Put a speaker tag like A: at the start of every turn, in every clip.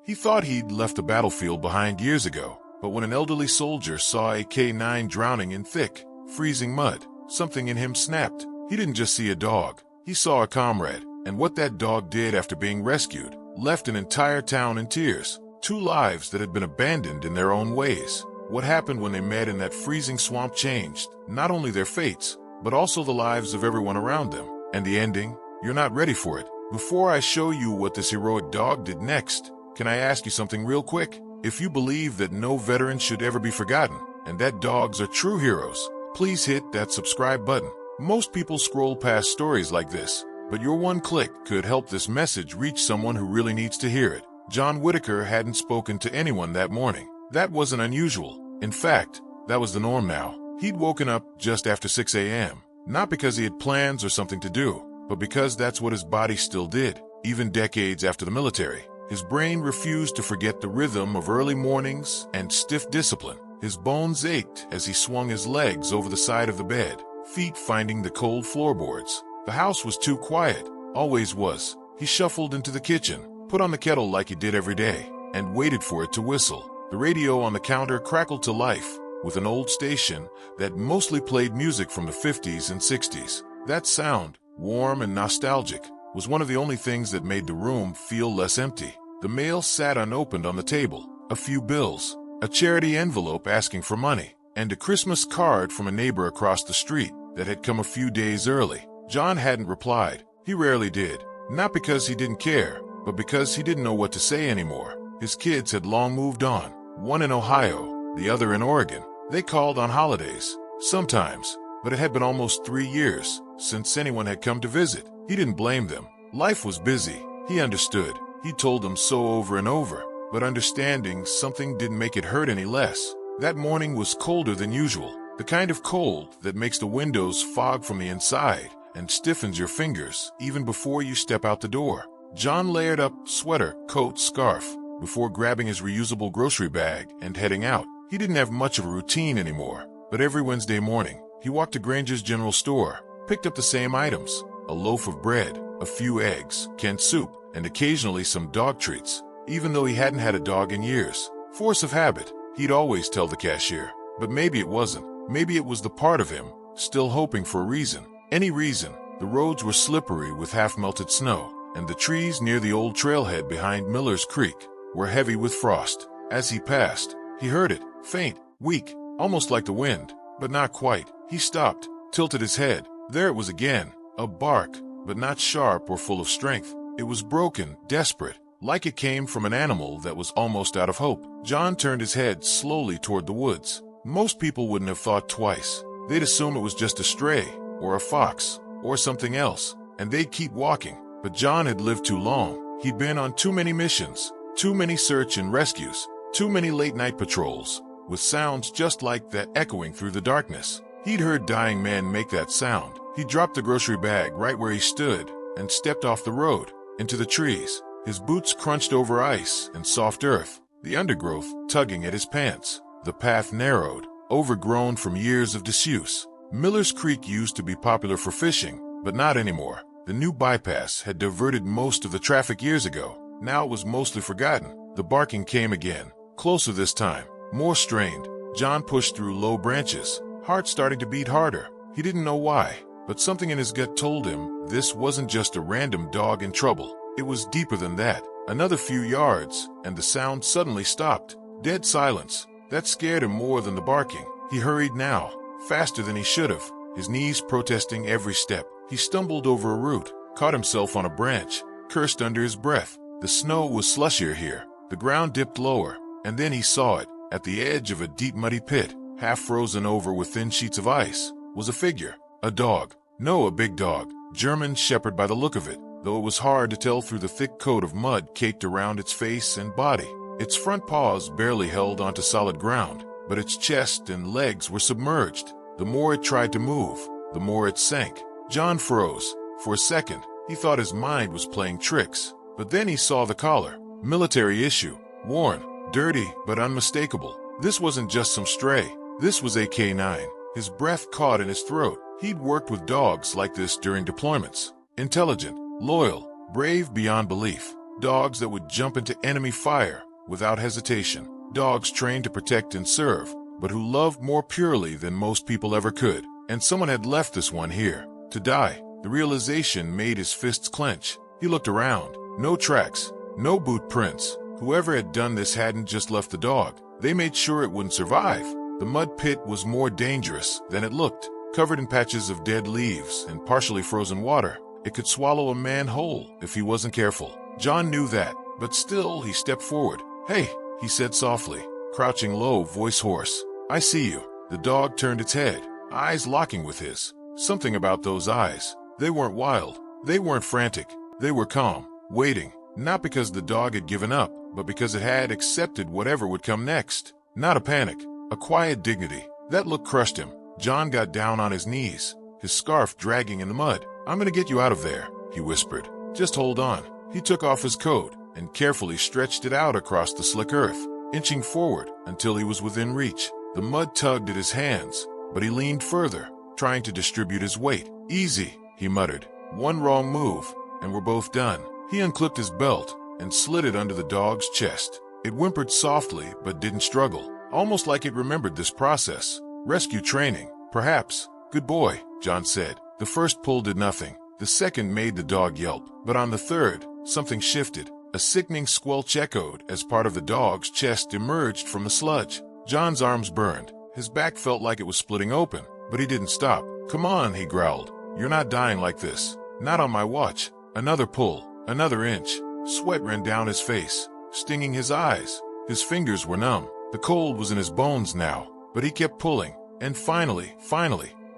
A: He thought he'd left the battlefield behind years ago, but when an elderly soldier saw a K9 drowning in thick, freezing mud, something in him snapped. He didn't just see a dog, he saw a comrade, and what that dog did after being rescued left an entire town in tears. Two lives that had been abandoned in their own ways. What happened when they met in that freezing swamp changed not only their fates, but also the lives of everyone around them. And the ending? You're not ready for it. Before I show you what this heroic dog did next, can I ask you something real quick? If you believe that no veteran should ever be forgotten, and that dogs are true heroes, please hit that subscribe button. Most people scroll past stories like this, but your one click could help this message reach someone who really needs to hear it. John Whitaker hadn't spoken to anyone that morning. That wasn't unusual. In fact, that was the norm now. He'd woken up just after 6 a.m., not because he had plans or something to do, but because that's what his body still did, even decades after the military. His brain refused to forget the rhythm of early mornings and stiff discipline. His bones ached as he swung his legs over the side of the bed, feet finding the cold floorboards. The house was too quiet, always was. He shuffled into the kitchen, put on the kettle like he did every day, and waited for it to whistle. The radio on the counter crackled to life with an old station that mostly played music from the 50s and 60s. That sound, warm and nostalgic, was one of the only things that made the room feel less empty. The mail sat unopened on the table, a few bills, a charity envelope asking for money, and a Christmas card from a neighbor across the street that had come a few days early. John hadn't replied. He rarely did, not because he didn't care, but because he didn't know what to say anymore. His kids had long moved on, one in Ohio, the other in Oregon. They called on holidays, sometimes, but it had been almost 3 years since anyone had come to visit. He didn't blame them. Life was busy. He understood. He told them so over and over, but understanding something didn't make it hurt any less. That morning was colder than usual, the kind of cold that makes the windows fog from the inside and stiffens your fingers even before you step out the door. John layered up sweater, coat, scarf before grabbing his reusable grocery bag and heading out. He didn't have much of a routine anymore, but every Wednesday morning, he walked to Granger's general store, picked up the same items, a loaf of bread, a few eggs, canned soup, and occasionally some dog treats. Even though he hadn't had a dog in years, force of habit, he'd always tell the cashier. But maybe it wasn't. Maybe it was the part of him, still hoping for a reason. Any reason. The roads were slippery with half-melted snow, and the trees near the old trailhead behind Miller's Creek were heavy with frost. As he passed, he heard it, faint, weak, almost like the wind, but not quite. He stopped, tilted his head. There it was again, a bark, but not sharp or full of strength. It was broken, desperate, like it came from an animal that was almost out of hope. John turned his head slowly toward the woods. Most people wouldn't have thought twice. They'd assume it was just a stray, or a fox, or something else, and they'd keep walking. But John had lived too long. He'd been on too many missions, too many search and rescues, too many late-night patrols, with sounds just like that echoing through the darkness. He'd heard dying men make that sound. He dropped the grocery bag right where he stood and stepped off the road, into the trees. His boots crunched over ice and soft earth, the undergrowth tugging at his pants. The path narrowed, overgrown from years of disuse. Miller's Creek used to be popular for fishing, but not anymore. The new bypass had diverted most of the traffic years ago. Now it was mostly forgotten. The barking came again, closer this time, more strained. John pushed through low branches, heart starting to beat harder. He didn't know why, but something in his gut told him this wasn't just a random dog in trouble. It was deeper than that. Another few yards, and the sound suddenly stopped. Dead silence. That scared him more than the barking. He hurried now, faster than he should have, his knees protesting every step. He stumbled over a root, caught himself on a branch, cursed under his breath. The snow was slushier here. The ground dipped lower, and then he saw it. At the edge of a deep muddy pit, half frozen over with thin sheets of ice, was a figure. A dog. No, a big dog. German shepherd by the look of it, though it was hard to tell through the thick coat of mud caked around its face and body. Its front paws barely held onto solid ground, but its chest and legs were submerged. The more it tried to move, the more it sank. John froze. For a second, he thought his mind was playing tricks. But then he saw the collar. Military issue. Worn, dirty, but unmistakable. This wasn't just some stray. This was a K9. His breath caught in his throat. He'd worked with dogs like this during deployments. Intelligent, loyal, brave beyond belief. Dogs that would jump into enemy fire without hesitation. Dogs trained to protect and serve, but who loved more purely than most people ever could. And someone had left this one here to die. The realization made his fists clench. He looked around. No tracks, no boot prints. Whoever had done this hadn't just left the dog. They made sure it wouldn't survive. The mud pit was more dangerous than it looked. Covered in patches of dead leaves and partially frozen water, it could swallow a man whole if he wasn't careful. John knew that, but still he stepped forward. "Hey," he said softly, crouching low, voice hoarse. "I see you." The dog turned its head, eyes locking with his. Something about those eyes. They weren't wild. They weren't frantic. They were calm, waiting, not because the dog had given up, but because it had accepted whatever would come next. Not a panic, a quiet dignity. That look crushed him. John got down on his knees, his scarf dragging in the mud. "I'm gonna get you out of there," he whispered. "Just hold on." He took off his coat and carefully stretched it out across the slick earth, inching forward until he was within reach. The mud tugged at his hands, but he leaned further, trying to distribute his weight. "Easy," he muttered. "One wrong move, and we're both done." He unclipped his belt and slid it under the dog's chest. It whimpered softly but didn't struggle, almost like it remembered this process. Rescue training, perhaps. "Good boy," John said. The first pull did nothing. The second made the dog yelp. But on the third, something shifted. A sickening squelch echoed as part of the dog's chest emerged from the sludge. John's arms burned. His back felt like it was splitting open, but he didn't stop. "Come on," he growled. "You're not dying like this. Not on my watch." Another pull, another inch. Sweat ran down his face, stinging his eyes. His fingers were numb. The cold was in his bones now, but he kept pulling. And finally,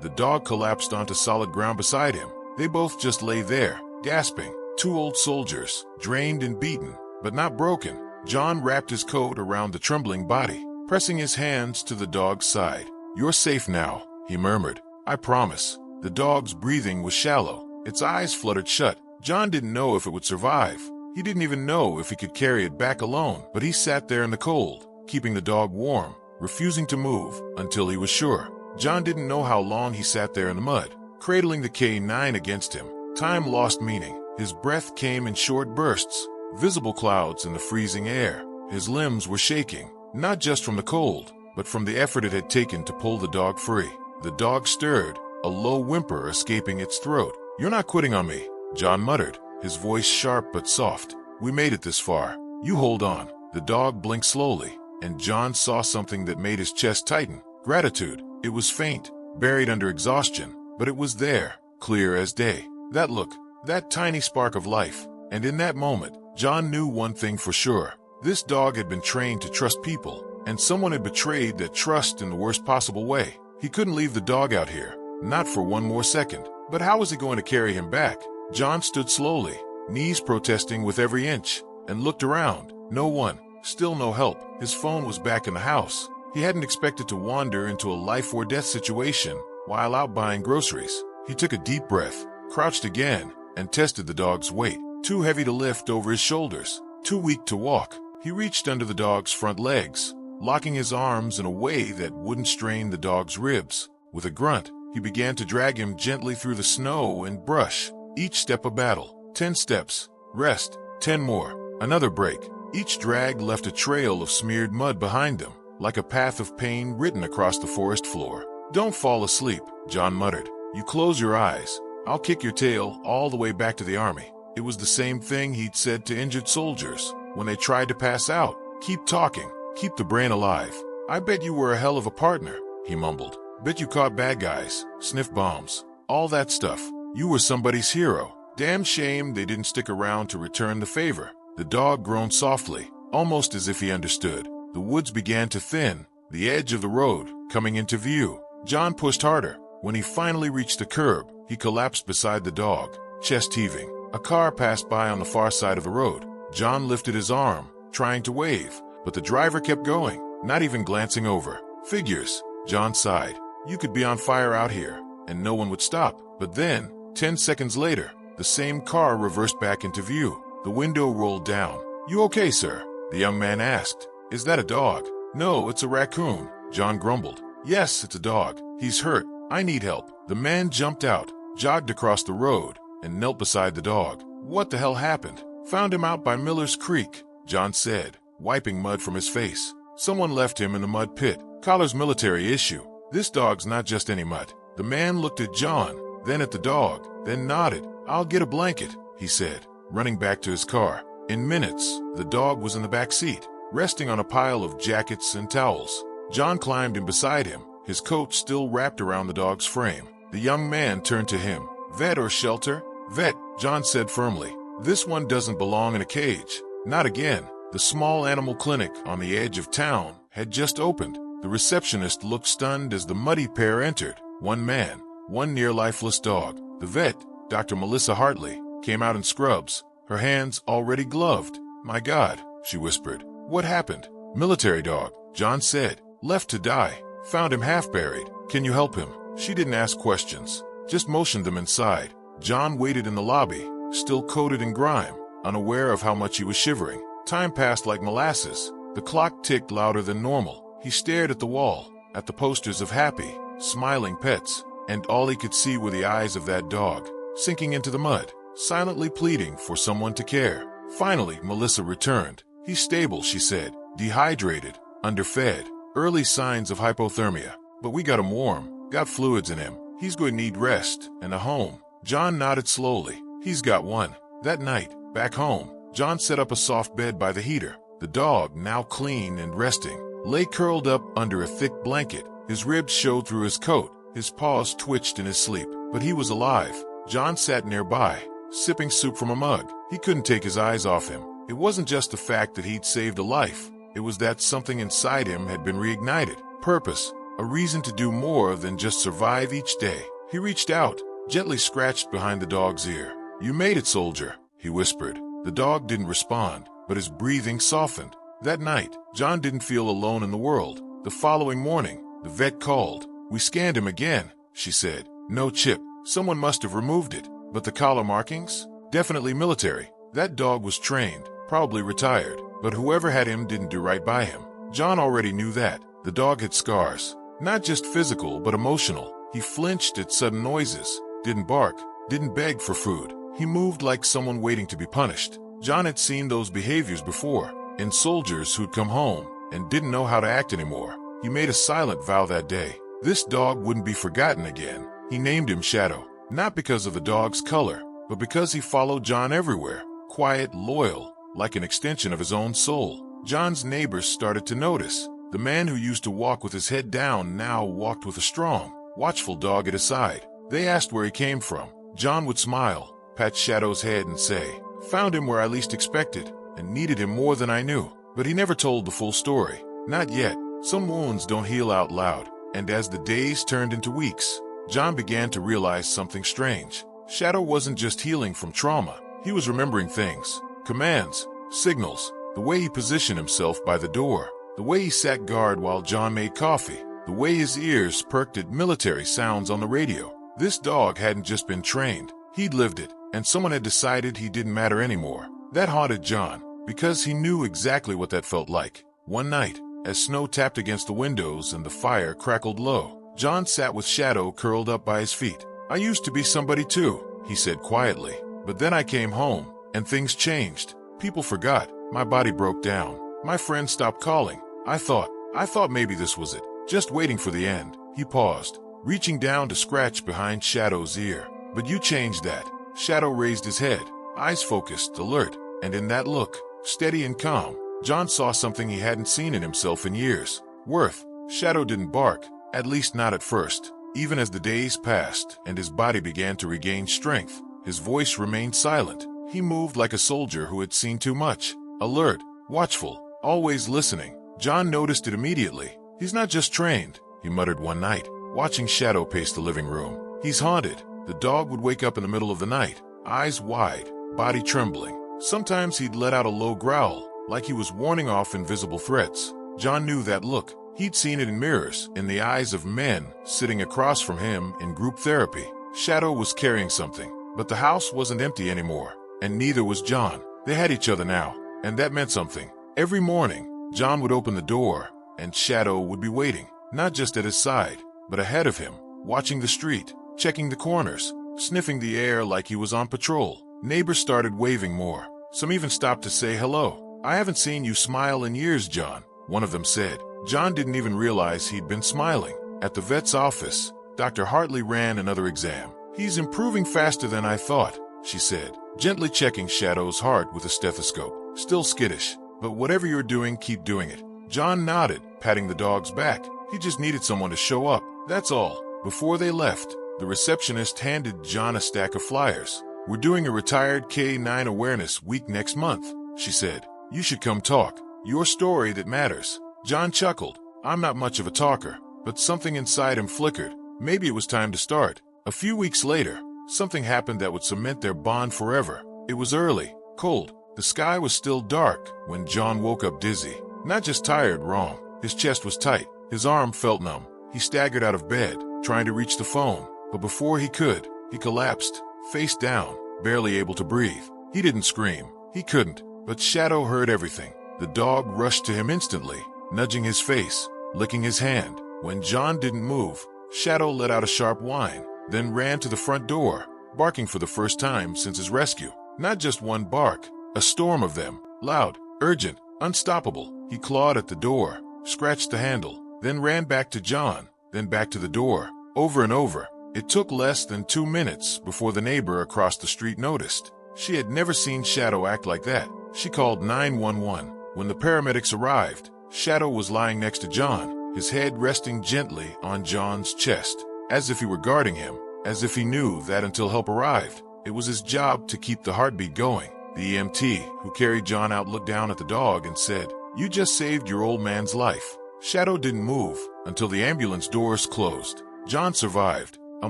A: the dog collapsed onto solid ground beside him. They both just lay there, gasping. Two old soldiers, drained and beaten, but not broken. John wrapped his coat around the trembling body, pressing his hands to the dog's side. "You're safe now," he murmured. "I promise." The dog's breathing was shallow. Its eyes fluttered shut. John didn't know if it would survive. He didn't even know if he could carry it back alone, but he sat there in the cold, keeping the dog warm, refusing to move until he was sure. John didn't know how long he sat there in the mud, cradling the K9 against him. Time lost meaning. His breath came in short bursts, visible clouds in the freezing air. His limbs were shaking, not just from the cold, but from the effort it had taken to pull the dog free. The dog stirred, a low whimper escaping its throat. "You're not quitting on me," John muttered, his voice sharp but soft. "We made it this far. You hold on." The dog blinked slowly, and John saw something that made his chest tighten. Gratitude. It was faint, buried under exhaustion, but it was there, clear as day. That look, that tiny spark of life. And in that moment, John knew one thing for sure. This dog had been trained to trust people, and someone had betrayed that trust in the worst possible way. He couldn't leave the dog out here, not for one more second. But how was he going to carry him back? John stood slowly, knees protesting with every inch, and looked around. No one, still no help. His phone was back in the house. He hadn't expected to wander into a life or death situation while out buying groceries. He took a deep breath, crouched again, and tested the dog's weight. Too heavy to lift over his shoulders, too weak to walk. He reached under the dog's front legs, locking his arms in a way that wouldn't strain the dog's ribs. With a grunt, he began to drag him gently through the snow and brush, each step a battle. 10 steps, rest, 10 more, another break. Each drag left a trail of smeared mud behind them, like a path of pain written across the forest floor. "Don't fall asleep," John muttered. "You close your eyes. I'll kick your tail all the way back to the army." It was the same thing he'd said to injured soldiers when they tried to pass out. "Keep talking, keep the brain alive." "I bet you were a hell of a partner," he mumbled. "Bet you caught bad guys, sniffed bombs, all that stuff. You were somebody's hero. Damn shame they didn't stick around to return the favor." The dog groaned softly, almost as if he understood. The woods began to thin, the edge of the road coming into view. John pushed harder. When he finally reached the curb, he collapsed beside the dog, chest heaving. A car passed by on the far side of the road. John lifted his arm, trying to wave, but the driver kept going, not even glancing over. "Figures," John sighed. "You could be on fire out here, and no one would stop." But then, 10 seconds later, the same car reversed back into view. The window rolled down. "You okay, sir?" the young man asked. "Is that a dog?" "No, it's a raccoon," John grumbled. "Yes, it's a dog. He's hurt. I need help." The man jumped out, jogged across the road, and knelt beside the dog. "What the hell happened?" Found him out by Miller's Creek, John said, wiping mud from his face. Someone left him in the mud pit. Collar's military issue. This dog's not just any mutt. The man looked at John, then at the dog, then nodded. I'll get a blanket, he said, running back to his car. In minutes, the dog was in the back seat, resting on a pile of jackets and towels. John climbed in beside him, his coat still wrapped around the dog's frame. The young man turned to him. Vet or shelter? Vet, John said firmly. This one doesn't belong in a cage. Not again. The small animal clinic on the edge of town had just opened. The receptionist looked stunned as the muddy pair entered. One man, one near-lifeless dog. The vet, Dr. Melissa Hartley, came out in scrubs, her hands already gloved. My God, she whispered. What happened? Military dog, John said. Left to die. Found him half-buried. Can you help him? She didn't ask questions, just motioned them inside. John waited in the lobby, still coated in grime, unaware of how much he was shivering. Time passed like molasses. The clock ticked louder than normal. He stared at the wall, at the posters of happy, smiling pets, and all he could see were the eyes of that dog, sinking into the mud, silently pleading for someone to care. Finally, Melissa returned. He's stable, she said. Dehydrated, underfed, early signs of hypothermia. But we got him warm, got fluids in him. He's going to need rest and a home. John nodded slowly. He's got one. That night, back home, John set up a soft bed by the heater. The dog, now clean and resting, lay curled up under a thick blanket. His ribs showed through his coat. His paws twitched in his sleep. But he was alive. John sat nearby, sipping soup from a mug. He couldn't take his eyes off him. It wasn't just the fact that he'd saved a life. It was that something inside him had been reignited. Purpose. A reason to do more than just survive each day. He reached out, gently scratched behind the dog's ear. You made it, soldier, he whispered. The dog didn't respond, but his breathing softened. That night, John didn't feel alone in the world. The following morning, the vet called. We scanned him again, she said. No chip. Someone must have removed it. But the collar markings? Definitely military. That dog was trained, probably retired. But whoever had him didn't do right by him. John already knew that. The dog had scars. Not just physical, but emotional. He flinched at sudden noises, didn't bark, didn't beg for food. He moved like someone waiting to be punished. John had seen those behaviors before, in soldiers who'd come home and didn't know how to act anymore. He made a silent vow that day. This dog wouldn't be forgotten again. He named him Shadow, not because of the dog's color, but because he followed John everywhere, quiet, loyal, like an extension of his own soul. John's neighbors started to notice. The man who used to walk with his head down now walked with a strong, watchful dog at his side. They asked where he came from. John would smile, pat Shadow's head and say, found him where I least expected, and needed him more than I knew. But he never told the full story. Not yet. Some wounds don't heal out loud. And as the days turned into weeks, John began to realize something strange. Shadow wasn't just healing from trauma. He was remembering things, commands, signals, the way he positioned himself by the door, the way he sat guard while John made coffee, the way his ears perked at military sounds on the radio. This dog hadn't just been trained. He'd lived it, and someone had decided he didn't matter anymore. That haunted John, because he knew exactly what that felt like. One night, as snow tapped against the windows and the fire crackled low, John sat with Shadow curled up by his feet. I used to be somebody too, he said quietly. But then I came home, and things changed. People forgot. My body broke down. My friends stopped calling. I thought maybe this was it. Just waiting for the end. He paused, reaching down to scratch behind Shadow's ear. But you changed that. Shadow raised his head, eyes focused, alert, and in that look, steady and calm, John saw something he hadn't seen in himself in years. Worth. Shadow didn't bark, at least not at first. Even as the days passed and his body began to regain strength, his voice remained silent. He moved like a soldier who had seen too much. Alert, watchful, always listening. John noticed it immediately. He's not just trained, he muttered one night, watching Shadow pace the living room. He's haunted. The dog would wake up in the middle of the night, eyes wide, body trembling. Sometimes he'd let out a low growl, like he was warning off invisible threats. John knew that look. He'd seen it in mirrors, in the eyes of men sitting across from him in group therapy. Shadow was carrying something, but the house wasn't empty anymore, and neither was John. They had each other now, and that meant something. Every morning, John would open the door, and Shadow would be waiting, not just at his side, but ahead of him, watching the street, checking the corners, sniffing the air like he was on patrol. Neighbors started waving more. Some even stopped to say hello. "I haven't seen you smile in years, John," one of them said. John didn't even realize he'd been smiling. At the vet's office, Dr. Hartley ran another exam. "He's improving faster than I thought," she said, gently checking Shadow's heart with a stethoscope. "Still skittish, but whatever you're doing, keep doing it." John nodded, patting the dog's back. He just needed someone to show up, that's all. Before they left, the receptionist handed John a stack of flyers. "We're doing a retired K9 awareness week next month," she said. "You should come talk. Your story that matters." John chuckled. "I'm not much of a talker," but something inside him flickered. Maybe it was time to start. A few weeks later, something happened that would cement their bond forever. It was early, cold. The sky was still dark when John woke up dizzy. Not just tired, wrong. His chest was tight. His arm felt numb. He staggered out of bed, trying to reach the phone. But before he could, he collapsed, face down, barely able to breathe. He didn't scream. He couldn't. But Shadow heard everything. The dog rushed to him instantly, nudging his face, licking his hand. When John didn't move, Shadow let out a sharp whine, then ran to the front door, barking for the first time since his rescue. Not just one bark, a storm of them, loud, urgent, unstoppable. He clawed at the door, scratched the handle, then ran back to John, then back to the door, over and over. It took less than 2 minutes before the neighbor across the street noticed. She had never seen Shadow act like that. She called 911. When the paramedics arrived, Shadow was lying next to John, his head resting gently on John's chest, as if he were guarding him, as if he knew that until help arrived, it was his job to keep the heartbeat going. The EMT who carried John out looked down at the dog and said, "You just saved your old man's life." Shadow didn't move until the ambulance doors closed. John survived. A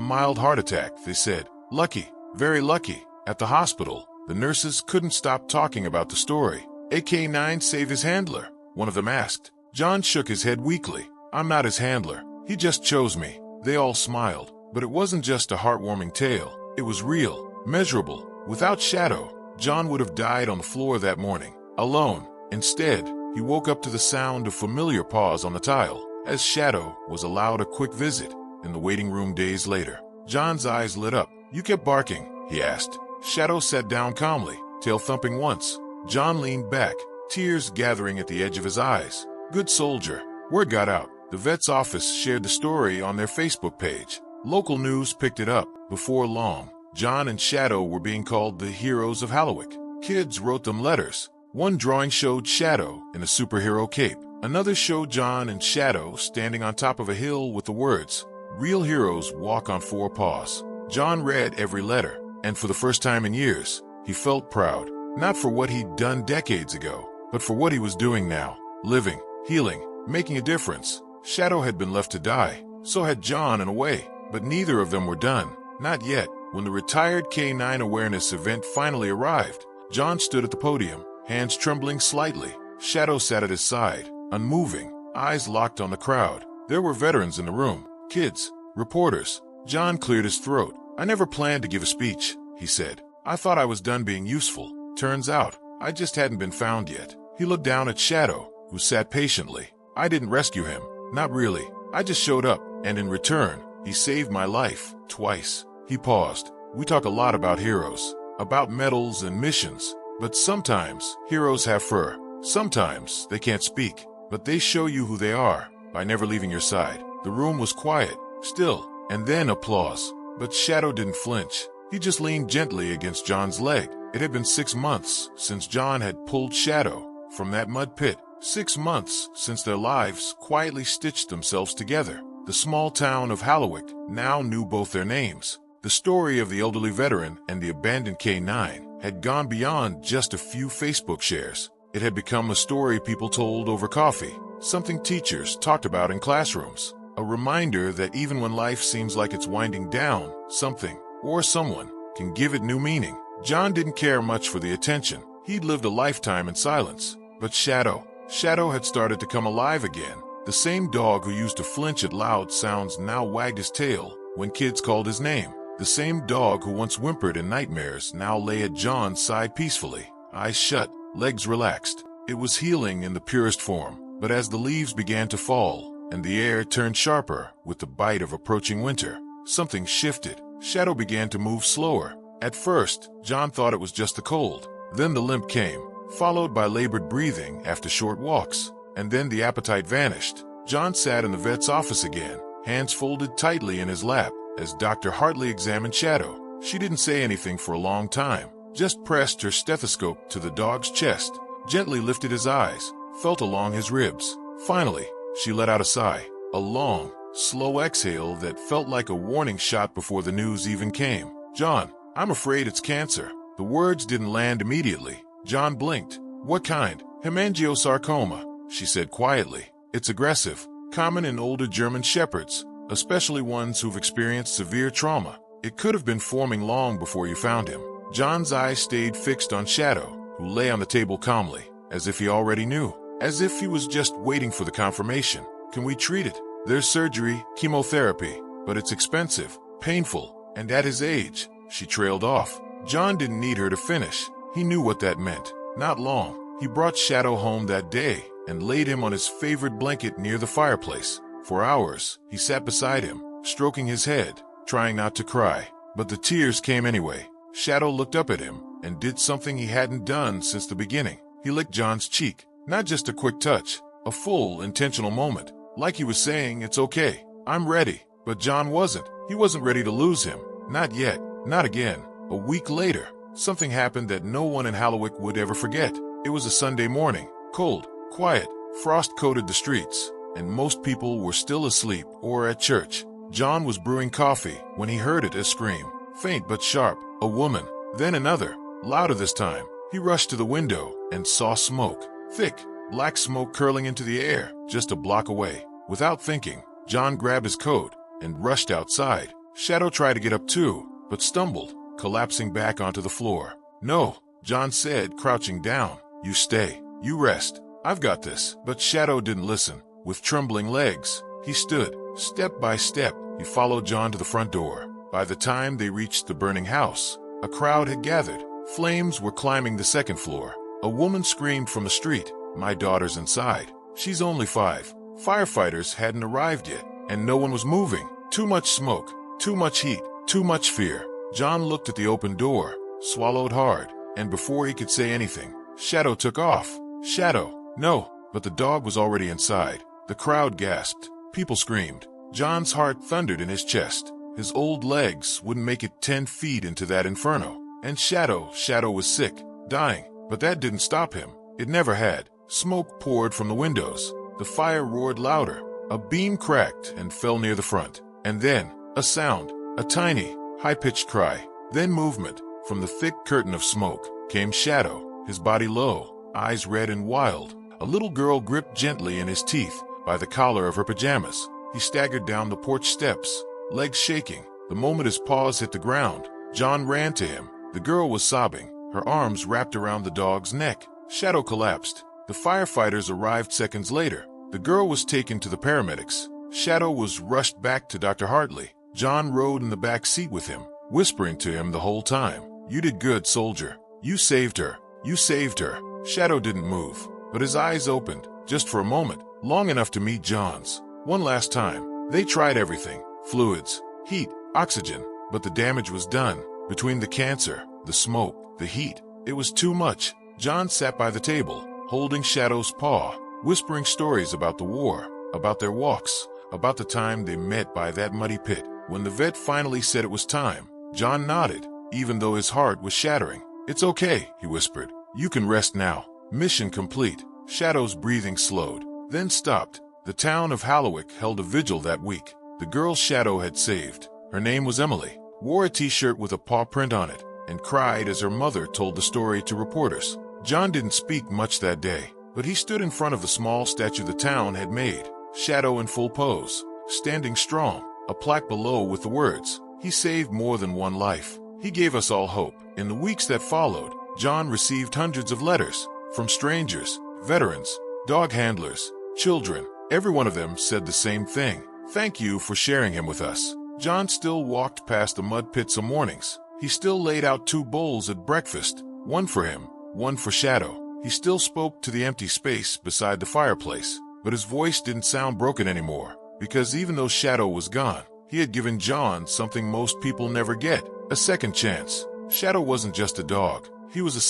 A: mild heart attack, they said. Lucky, very lucky. At the hospital, the nurses couldn't stop talking about the story. AK-9 saved his handler, one of them asked. John shook his head weakly. "I'm not his handler. He just chose me." They all smiled. But it wasn't just a heartwarming tale. It was real, measurable. Without Shadow, John would have died on the floor that morning, alone. Instead, he woke up to the sound of familiar paws on the tile, as Shadow was allowed a quick visit. In the waiting room days later, John's eyes lit up. "You kept barking," he asked. Shadow sat down calmly, tail thumping once. John leaned back, tears gathering at the edge of his eyes. "Good soldier." Word got out. The vet's office shared the story on their Facebook page. Local news picked it up. Before long, John and Shadow were being called the heroes of Halloween. Kids wrote them letters. One drawing showed Shadow in a superhero cape. Another showed John and Shadow standing on top of a hill with the words, "Real heroes walk on 4 paws." John read every letter, and for the first time in years, he felt proud. Not for what he'd done decades ago, but for what he was doing now. Living, healing, making a difference. Shadow had been left to die. So had John in a way. But neither of them were done. Not yet. When the retired K9 awareness event finally arrived, John stood at the podium, hands trembling slightly. Shadow sat at his side, unmoving, eyes locked on the crowd. There were veterans in the room, kids, reporters. John cleared his throat. "I never planned to give a speech," he said. "I thought I was done being useful. Turns out, I just hadn't been found yet." He looked down at Shadow, who sat patiently. "I didn't rescue him. Not really. I just showed up, and in return, he saved my life, twice." He paused. "We talk a lot about heroes, about medals and missions, but sometimes heroes have fur. Sometimes they can't speak, but they show you who they are by never leaving your side." The room was quiet, still, and then applause. But Shadow didn't flinch. He just leaned gently against John's leg. It had been 6 months since John had pulled Shadow from that mud pit. 6 months since their lives quietly stitched themselves together. The small town of Halloween now knew both their names. The story of the elderly veteran and the abandoned K9 had gone beyond just a few Facebook shares. It had become a story people told over coffee, something teachers talked about in classrooms, a reminder that even when life seems like it's winding down, something or someone can give it new meaning. John didn't care much for the attention. He'd lived a lifetime in silence. But Shadow had started to come alive again. The same dog who used to flinch at loud sounds now wagged his tail when kids called his name. The same dog who once whimpered in nightmares now lay at John's side peacefully, eyes shut, legs relaxed. It was healing in the purest form. But as the leaves began to fall and the air turned sharper with the bite of approaching winter, something shifted. Shadow began to move slower. At first, John thought it was just the cold. Then the limp came, followed by labored breathing after short walks, and then the appetite vanished. John sat in the vet's office again, hands folded tightly in his lap, as Dr. Hartley examined Shadow. She didn't say anything for a long time, just pressed her stethoscope to the dog's chest, gently lifted his eyes, felt along his ribs. Finally, she let out a sigh, a long, slow exhale that felt like a warning shot before the news even came. "John, I'm afraid it's cancer." The words didn't land immediately. John blinked. "What kind?" "Hemangiosarcoma," she said quietly. "It's aggressive, common in older German shepherds, especially ones who've experienced severe trauma. It could have been forming long before you found him." John's eyes stayed fixed on Shadow, who lay on the table calmly, as if he already knew, as if he was just waiting for the confirmation. "Can we treat it? There's surgery, chemotherapy, but it's expensive, painful, and at his age." She trailed off. John didn't need her to finish. He knew what that meant. Not long. He brought Shadow home that day and laid him on his favorite blanket near the fireplace. For hours, he sat beside him, stroking his head, trying not to cry. But the tears came anyway. Shadow looked up at him and did something he hadn't done since the beginning. He licked John's cheek. Not just a quick touch, a full, intentional moment. Like he was saying, "It's okay, I'm ready." But John wasn't. He wasn't ready to lose him. Not yet. Not again. A week later, something happened that no one in Halloween would ever forget. It was a Sunday morning. Cold, quiet, frost coated the streets, and most people were still asleep or at church. John was brewing coffee when he heard it, a scream. Faint but sharp. A woman. Then another. Louder this time. He rushed to the window and saw smoke. Thick, black smoke curling into the air, just a block away. Without thinking, John grabbed his coat and rushed outside. Shadow tried to get up too, but stumbled, collapsing back onto the floor. "No," John said, crouching down. "You stay. You rest. I've got this." But Shadow didn't listen. With trembling legs, he stood. Step by step, he followed John to the front door. By the time they reached the burning house, a crowd had gathered. Flames were climbing the second floor. A woman screamed from the street, "My daughter's inside. She's only 5. Firefighters hadn't arrived yet, and no one was moving. Too much smoke, too much heat, too much fear. John looked at the open door, swallowed hard, and before he could say anything, Shadow took off. "Shadow, no!" But the dog was already inside. The crowd gasped. People screamed. John's heart thundered in his chest. His old legs wouldn't make it 10 feet into that inferno. And Shadow was sick, dying. But that didn't stop him. It never had. Smoke poured from the windows. The fire roared louder. A beam cracked and fell near the front. And then, a sound. A tiny, high-pitched cry. Then movement. From the thick curtain of smoke came Shadow, his body low, eyes red and wild. A little girl gripped gently in his teeth by the collar of her pajamas. He staggered down the porch steps, legs shaking. The moment his paws hit the ground, John ran to him. The girl was sobbing, her arms wrapped around the dog's neck. Shadow collapsed. The firefighters arrived seconds later. The girl was taken to the paramedics. Shadow was rushed back to Dr. Hartley. John rode in the back seat with him, whispering to him the whole time, "You did good, soldier. You saved her. You saved her." Shadow didn't move, but his eyes opened, just for a moment, long enough to meet John's. One last time. They tried everything, fluids, heat, oxygen, but the damage was done. Between the cancer, the smoke, the heat, it was too much. John sat by the table, holding Shadow's paw, whispering stories about the war, about their walks, about the time they met by that muddy pit. When the vet finally said it was time, John nodded, even though his heart was shattering. "It's okay," he whispered. "You can rest now. Mission complete." Shadow's breathing slowed, then stopped. The town of Halloween held a vigil that week. The girl Shadow had saved, her name was Emily, wore a t-shirt with a paw print on it, and cried as her mother told the story to reporters. John didn't speak much that day, but he stood in front of the small statue the town had made, Shadow in full pose, standing strong, a plaque below with the words, "He saved more than one life. He gave us all hope." In the weeks that followed, John received hundreds of letters, from strangers, veterans, dog handlers, children. Every one of them said the same thing. "Thank you for sharing him with us." John still walked past the mud pit some mornings. He still laid out 2 bowls at breakfast, one for him, one for Shadow. He still spoke to the empty space beside the fireplace, but his voice didn't sound broken anymore, because even though Shadow was gone, he had given John something most people never get, a second chance. Shadow wasn't just a dog. He was a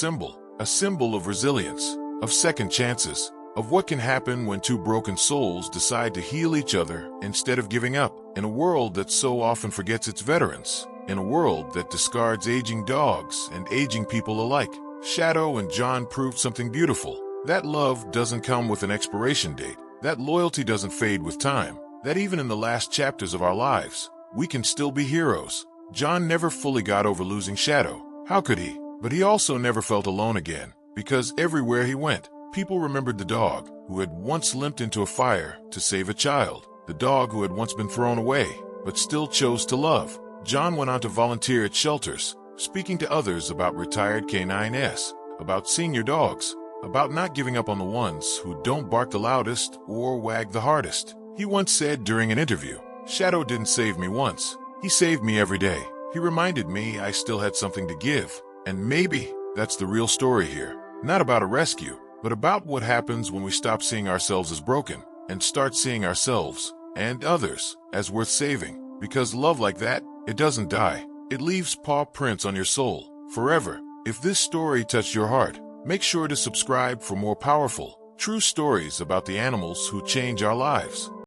A: a symbol of resilience, of second chances, of what can happen when two broken souls decide to heal each other instead of giving up. In a world that so often forgets its veterans, in a world that discards aging dogs and aging people alike, Shadow and John proved something beautiful. That love doesn't come with an expiration date. That loyalty doesn't fade with time. That even in the last chapters of our lives, we can still be heroes. John never fully got over losing Shadow. How could he? But he also never felt alone again, because everywhere he went, people remembered the dog who had once limped into a fire to save a child, the dog who had once been thrown away, but still chose to love. John went on to volunteer at shelters, speaking to others about retired canines, about senior dogs, about not giving up on the ones who don't bark the loudest or wag the hardest. He once said during an interview, "Shadow didn't save me once. He saved me every day. He reminded me I still had something to give." And maybe that's the real story here. Not about a rescue, but about what happens when we stop seeing ourselves as broken and start seeing ourselves and others as worth saving. Because love like that, it doesn't die. It leaves paw prints on your soul forever. If this story touched your heart, make sure to subscribe for more powerful, true stories about the animals who change our lives.